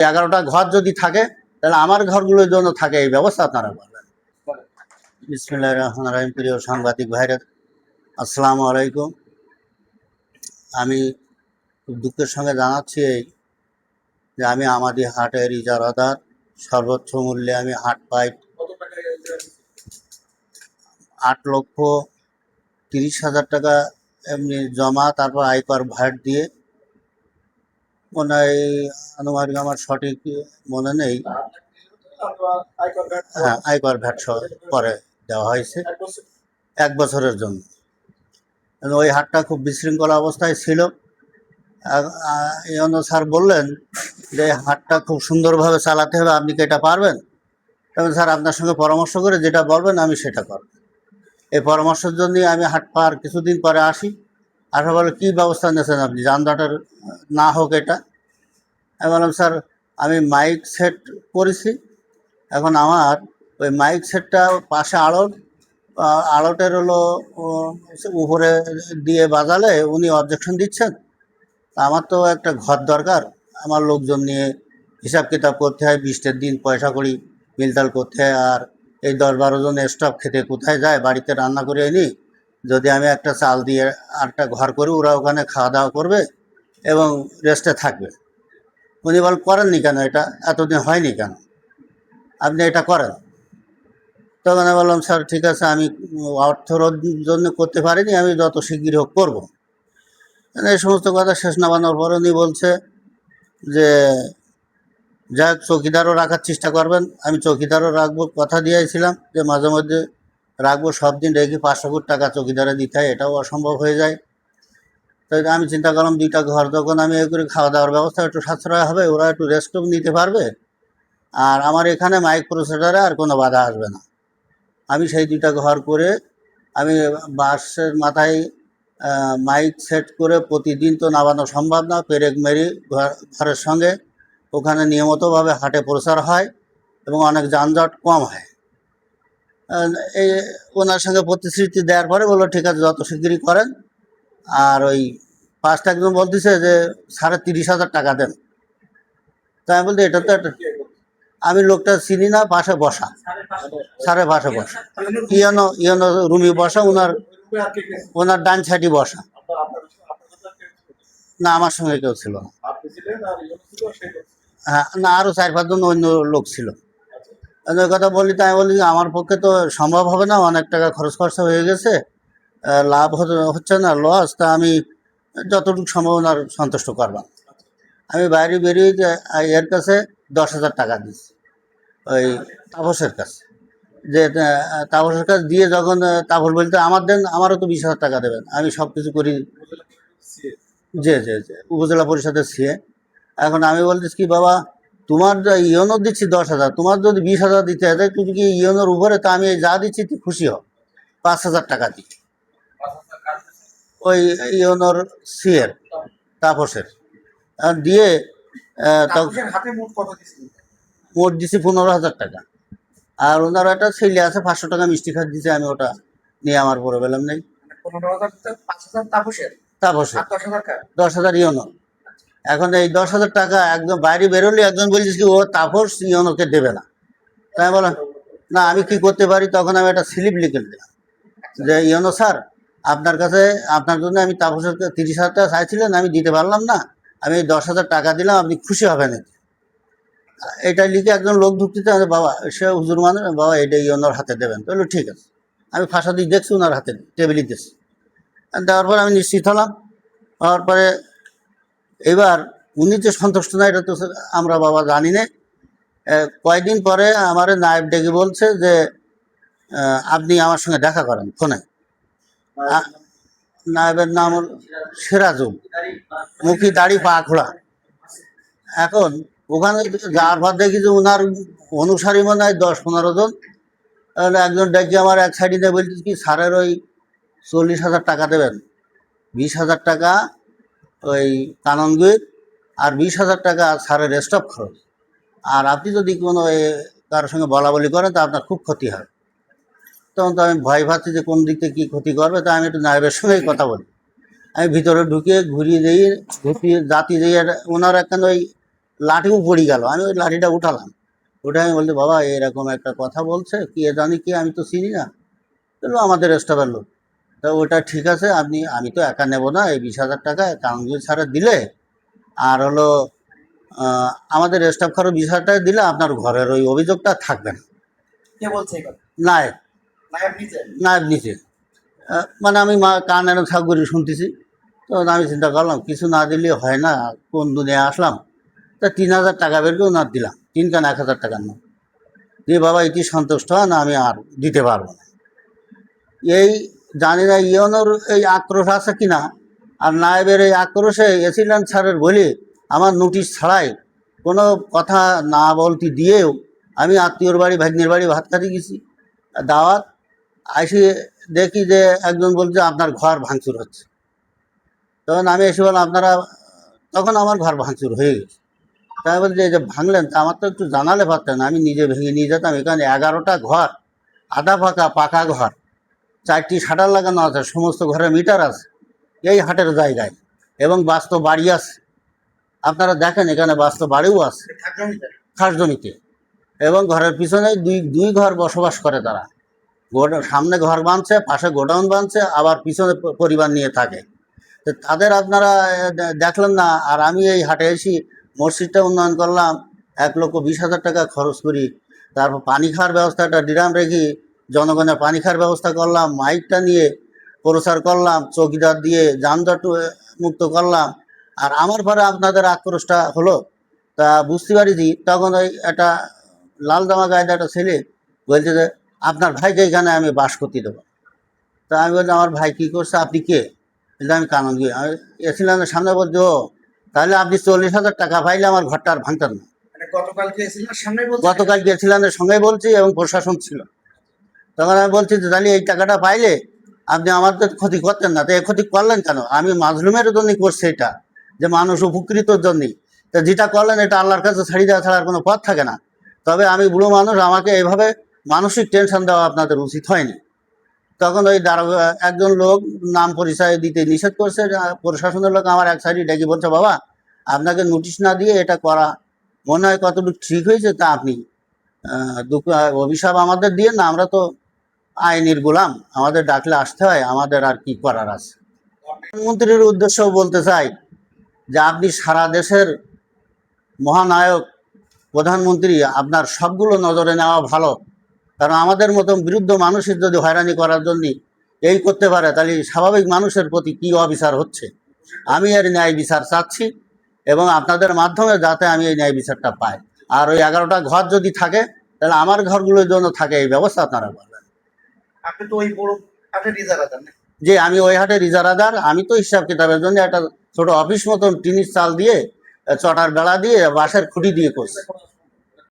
11টা ঘর যদি থাকে তাহলে আমার ঘরগুলোর জন্য থাকে এই ব্যবস্থা আপনারা করবেন। বিসমিল্লাহির রহমানির রহিম। প্রিয় সাংবাদিক ভাইরা, আসসালামু আলাইকুম। আমি খুব দুঃখের সঙ্গে জানাচ্ছি যে আমি আমাদের হাটের ইজারাদার, সর্বোচ্চ মূল্যে আমি হাট পাই 8,30,000 টাকা এমনি জমা, তারপর আয়কর ভ্যাট দিয়ে মনে হয় আনুমানিক, আমার সঠিক মনে নেই। হ্যাঁ, আয়কর ভ্যাট সহ পরে দেওয়া হয়েছে 1 বছরের জন্য। ওই হাটটা খুব বিশৃঙ্খলা অবস্থায় ছিল। ইউনূস স্যার বললেন যে হাটটা খুব সুন্দরভাবে চালাতে হবে, আপনি কি এটা পারবেন? তবে স্যার আপনার সঙ্গে পরামর্শ করে যেটা বলবেন আমি সেটা করব। এই পরামর্শের জন্যই আমি হাট পাওয়ার কিছুদিন পরে আসি। আসা বলে কী ব্যবস্থা নিয়েছেন আপনি, যানজটের না হোক এটা। আমি বললাম স্যার আমি মাইক সেট করেছি, এখন আমার ওই মাইক সেটটা পাশে আড়টের হলো উপরে দিয়ে বাজালে উনি অবজেকশন দিচ্ছেন। আমার তো একটা ঘর দরকার, আমার লোকজন নিয়ে হিসাব কিতাব করতে হয়, 20টের দিন পয়সা করি মিলতাল করতে হয়। আর এই 10-12 জন স্টাফ খেতে কোথায় যায়? বাড়িতে রান্না করে এনি, যদি আমি একটা চাল দিয়ে আরেকটা ঘর করি, ওরা ওখানে খাওয়া দাওয়া করবে এবং রেস্টে থাকবে। উনি বল করেননি কেন, এটা এতদিন হয়নি কেন, আপনি এটা করেন। তখন আমি বললাম স্যার ঠিক আছে, আমি অর্থর জন্য করতে পারিনি, আমি যত শিগগির হোক করবো। এই সমস্ত কথা শেষ নামানোর পর উনি বলছে যে যাক চৌকিদারও রাখার চেষ্টা করবেন। আমি চৌকিদারও রাখবো, কথা দিয়েছিলাম যে মাঝে মধ্যে রাখবো, সব দিন রেখে 500 কোটি টাকা চৌকিদারে দিতে হয়, এটাও অসম্ভব হয়ে যায়। তাই আমি চিন্তা করলাম 2টা ঘর যখন আমি এ করে খাওয়া দাওয়ার ব্যবস্থা একটু সাশ্রয় হবে, ওরা একটু রেস্টও নিতে পারবে, আর আমার এখানে মাইক প্রসেসরে আর কোনো বাধা আসবে না। আমি সেই 2টা ঘর করে আমি বাসের মাথায় মাইক সেট করে, প্রতিদিন তো নামানো সম্ভব না, পেরেক মেরি ঘরের সঙ্গে ওখানে নিয়মিতভাবে হাটে প্রচার হয় এবং অনেক যানজট কম হয়। এই ওনার সঙ্গে প্রতিশ্রুতি দেওয়ার পরে বললো ঠিক আছে যত শিগগিরই করেন। আর ওই ফার্স্ট একজন বলতেছে যে 30,500 টাকা দেন। তাই আমি বলতে এটা তো একটা, আমি লোকটা চিনি না, পাশে বসা, স্যারের পাশে বসা, ইয়নো রুমি বসা, ওনার ডান সাইডে বসা। না, আমার সঙ্গে কেউ ছিল না। হ্যাঁ, না, আরও 4-5 জন অন্য লোক ছিল। ওই কথা বলি, তাই বলি আমার পক্ষে তো সম্ভব হবে না, অনেক টাকা খরচা হয়ে গেছে, লাভ হচ্ছে না, লস। তা আমি যতটুকু সম্ভব ওনার সন্তুষ্ট করলাম। আমি বাইরে বেরিয়ে এর কাছে 10,000 টাকা দিচ্ছি, ওই তাপসের কাছে। যে তাপসের কাছে দিয়ে যখন তাপস বলতে আমার দেন, আমারও তো 20,000 টাকা দেবেন, আমি সব কিছু করি। যে উপজেলা পরিষদের সিএ। এখন আমি বলতেছি কি বাবা, তোমার ইয়নোর দিচ্ছি 10,000, তোমার যদি 20,000 দিতে হয় তুমি কি ইয়নোর উপরে, তা আমি যা দিচ্ছি তুই খুশি হও, 5,000 টাকা দিই ওই ইয়নোর সিএর তাপসের দিয়ে। মোট দিচ্ছি 15,000 টাকা। আর ওনার একটা ছেলে আছে 500 টাকা মিষ্টি খাট দিচ্ছে, আমি ওটা নিয়ে আমার পরে পেলাম নেই। তাপসের 10,000 ইয়নো। এখন এই 10,000 টাকা একদম বাইরে বেরোলে একজন বলছিস কি ও তাপস ইয়নোকে দেবে না। তাই বললাম না, আমি কি করতে পারি, তখন আমি একটা স্লিপ লিখে দিলাম যে ইয়নো স্যার আপনার কাছে, আপনার জন্য আমি তাপসের 30,000 টাকা চাইছিলেন, আমি দিতে পারলাম না, আমি 10,000 টাকা দিলাম, আপনি খুশি হবেন। এটা লিখে একজন লোক ঢুকতে বাবা, সে হুজুর মানে বাবা এটা ইয়নোর হাতে দেবেন। বললো ঠিক আছে। আমি ফাঁসা দিয়ে দেখছি ওনার হাতে টেবিলে দিচ্ছি, দেওয়ার পরে আমি নিশ্চিত হলাম। হওয়ার পরে এবার উনি যে সন্তুষ্ট না এটা তো আমরা বাবা জানি না। কয়েকদিন পরে আমার নায়েব ডেকে বলছে যে আপনি আমার সঙ্গে দেখা করেন ফোনে। নায়েবের নাম সিরাজুল, মুখি দাড়ি পা খোলা। এখন ওখানে যাওয়ার পর দেখি যে ওনার অনুসারী মনে হয় 10-15 জন। একজন ডেকে আমার এক সাইডে বলছে কি স্যারের ওই 40,000 টাকা দেবেন, 20,000 টাকা ওই কাননগুইর, আর 20,000 টাকা স্যারের স্টপ খরচ, আর আপনি যদি কোনো কারোর সঙ্গে বলা বলি করেন তা আপনার খুব ক্ষতি হয়। তখন তো আমি ভয় পাচ্ছি যে কোন দিক থেকে কী ক্ষতি করবে, তা আমি একটু নায়েবের সঙ্গেই কথা বলি। আমি ভিতরে ঢুকে ঘুরিয়ে দিয়ে জাতি দিয়ে ওনার একখান ওই লাঠিও পড়ে গেল, আমি ওই লাঠিটা উঠালাম। উঠে আমি বলছি, বাবা এরকম একটা কথা বলছে, কি জানি কি, আমি তো চিনি না, বললো আমাদের স্টাফের লোক। তা ওটা ঠিক আছে, আমি তো একা নেব না, এই 20,000 টাকা কাউন্সিল ছাড়া দিলে আর হলো আমাদের স্টাফ খরচ 20,000 টাকা দিলে আপনার ঘরের ওই অভিযোগটা থাকবে না। কে বলছে এই কথা? নায়ক নায়ক নিজে? নায়ক নিচে, মানে আমি কানের থাকগুলি শুনতেছি। তো আমি চিন্তা করলাম কিছু না দিলে হয় না, কোন দুনিয়া আসলাম। তা 3,000 টাকা বের করে ওনার দিলাম, 3 কান 1,000 টাকার নোট দিয়ে, বাবা এটি সন্তুষ্ট হন, আমি আর দিতে পারবো না। এই জানি না ইয়নোর এই আক্রোশ আছে কিনা, আর নায়েবের এই আক্রোশে এসিল্যান্ড স্যারের বলি আমার নোটিশ ছাড়াই কোনো কথা না বলতে দিয়েও আমি আত্মীয়র বাড়ি ভাগ্নের বাড়ি ভাত খাতে গেছি, দাওয়াত আসি, দেখি যে একজন বলছে আপনার ঘর ভাঙচুর হচ্ছে। তখন আমি এসে বললাম আপনারা, তখন আমার ঘর ভাঙচুর হয়ে গেছে। তাই বলছে এই যে ভাঙলেন, তা আমার তো একটু জানালে পারতেন, আমি নিজে ভেঙে নিয়ে যেতাম। এখানে 11টা ঘর, আধা পাকা ঘর, 4টি শাটার লাগানো আছে, সমস্ত ঘরে মিটার আছে এই হাটের জায়গায়, এবং বাস্তব বাড়ি আছে। আপনারা দেখেন এখানে বাস্তব বাড়িও আছে খাস জমিতে, এবং ঘরের পিছনে দুই ঘর বসবাস করে তারা। সামনে ঘর বাঁধছে, পাশে গোডাউন বাঁধছে, আবার পিছনে পরিবার নিয়ে থাকে। তো তাদের আপনারা দেখলেন না। আর আমি এই হাটে এসে মসজিদটা উন্নয়ন করলাম, 1,20,000 টাকা খরচ করি। তারপর পানি খাওয়ার ব্যবস্থা, একটা ড্রাম রেখে জনগণের পানি খাওয়ার ব্যবস্থা করলাম, মাইকটা নিয়ে প্রচার করলাম, চৌকিদার দিয়ে যানজট মুক্ত করলাম। আর আমার পরে আপনাদের আক্রোশটা হলো, তা বুঝতে পারিছি। তখন ওই একটা লাল জামা গায়ে একটা ছেলে বলছে যে আপনার ভাইকে এখানে আমি বাস করতে দেবো। তা আমি বলছি আমার ভাই কী করছে, আপনি কে? কিন্তু আমি কানন গিয়ে আমি এসিলাম সামনে, বলছি ও তাহলে আপনি 40,000 টাকা পাইলে আমার ঘরটা আর ভাঙতেন না। গতকালকে এসিল্যান্ড সামনে বলছে? গতকাল গিয়েছিলেনের সঙ্গে বলছি, এবং প্রশাসন ছিল। তখন আমি বলছি যে তাহলে এই টাকাটা পাইলে আপনি আমাদের ক্ষতি করতেন না, তো এই ক্ষতি করলেন কেন? আমি মাজলুমের জন্যই করছি এটা, যে মানুষ উপকৃতর জন্যই। তা যেটা করলেন এটা আল্লাহর কাছে ছাড়িয়ে দেওয়া ছাড়া আর কোনো পথ থাকে না। তবে আমি বুড়ো মানুষ, আমাকে এইভাবে মানসিক টেনশন দেওয়া আপনাদের উচিত হয়নি। তখন ওই দারোগা একজন লোক নাম পরিচয় দিতে নিষেধ করছে। প্রশাসনের লোক আমার এক সাইডে ডেকে বলছে, বাবা আপনাকে নোটিশ না দিয়ে এটা করা মনে হয় কতটুকু ঠিক হয়েছে, তা আপনি অভিশাপ আমাদের দিয়ে না, আমরা তো আইনের গোলাম, আমাদের ডাকলে আসতে হয়, আমাদের আর কি করার আছে। প্রধানমন্ত্রীর উদ্দেশ্যও বলতে চাই যে আপনি সারা দেশের মহানায়ক প্রধানমন্ত্রী, আপনার সবগুলো নজরে নেওয়া ভালো। কারণ আমাদের মতন বিরুদ্ধ মানুষের যদি হয়রানি করার জন্য এই করতে পারে, তাহলে স্বাভাবিক মানুষের প্রতি কী অবিচার হচ্ছে। আমি এর ন্যায় বিচার চাচ্ছি, এবং আপনাদের মাধ্যমে যাতে আমি এই ন্যায় বিচারটা পাই। আর ওই 11টা ঘর যদি থাকে, তাহলে আমার ঘরগুলোর জন্য থাকে, এই ব্যবস্থা আপনারা করবেন। আপনি তো ওই বড় হাটের ইজারাদার না? যে আমি ওই হাটের ইজারাদার, আমি তো হিসাব কিতাবের জন্য একটা ছোট অফিস মতন টিনের চাল দিয়ে, চটার বেড়া দিয়ে, বাঁশের খুঁটি দিয়ে করছি।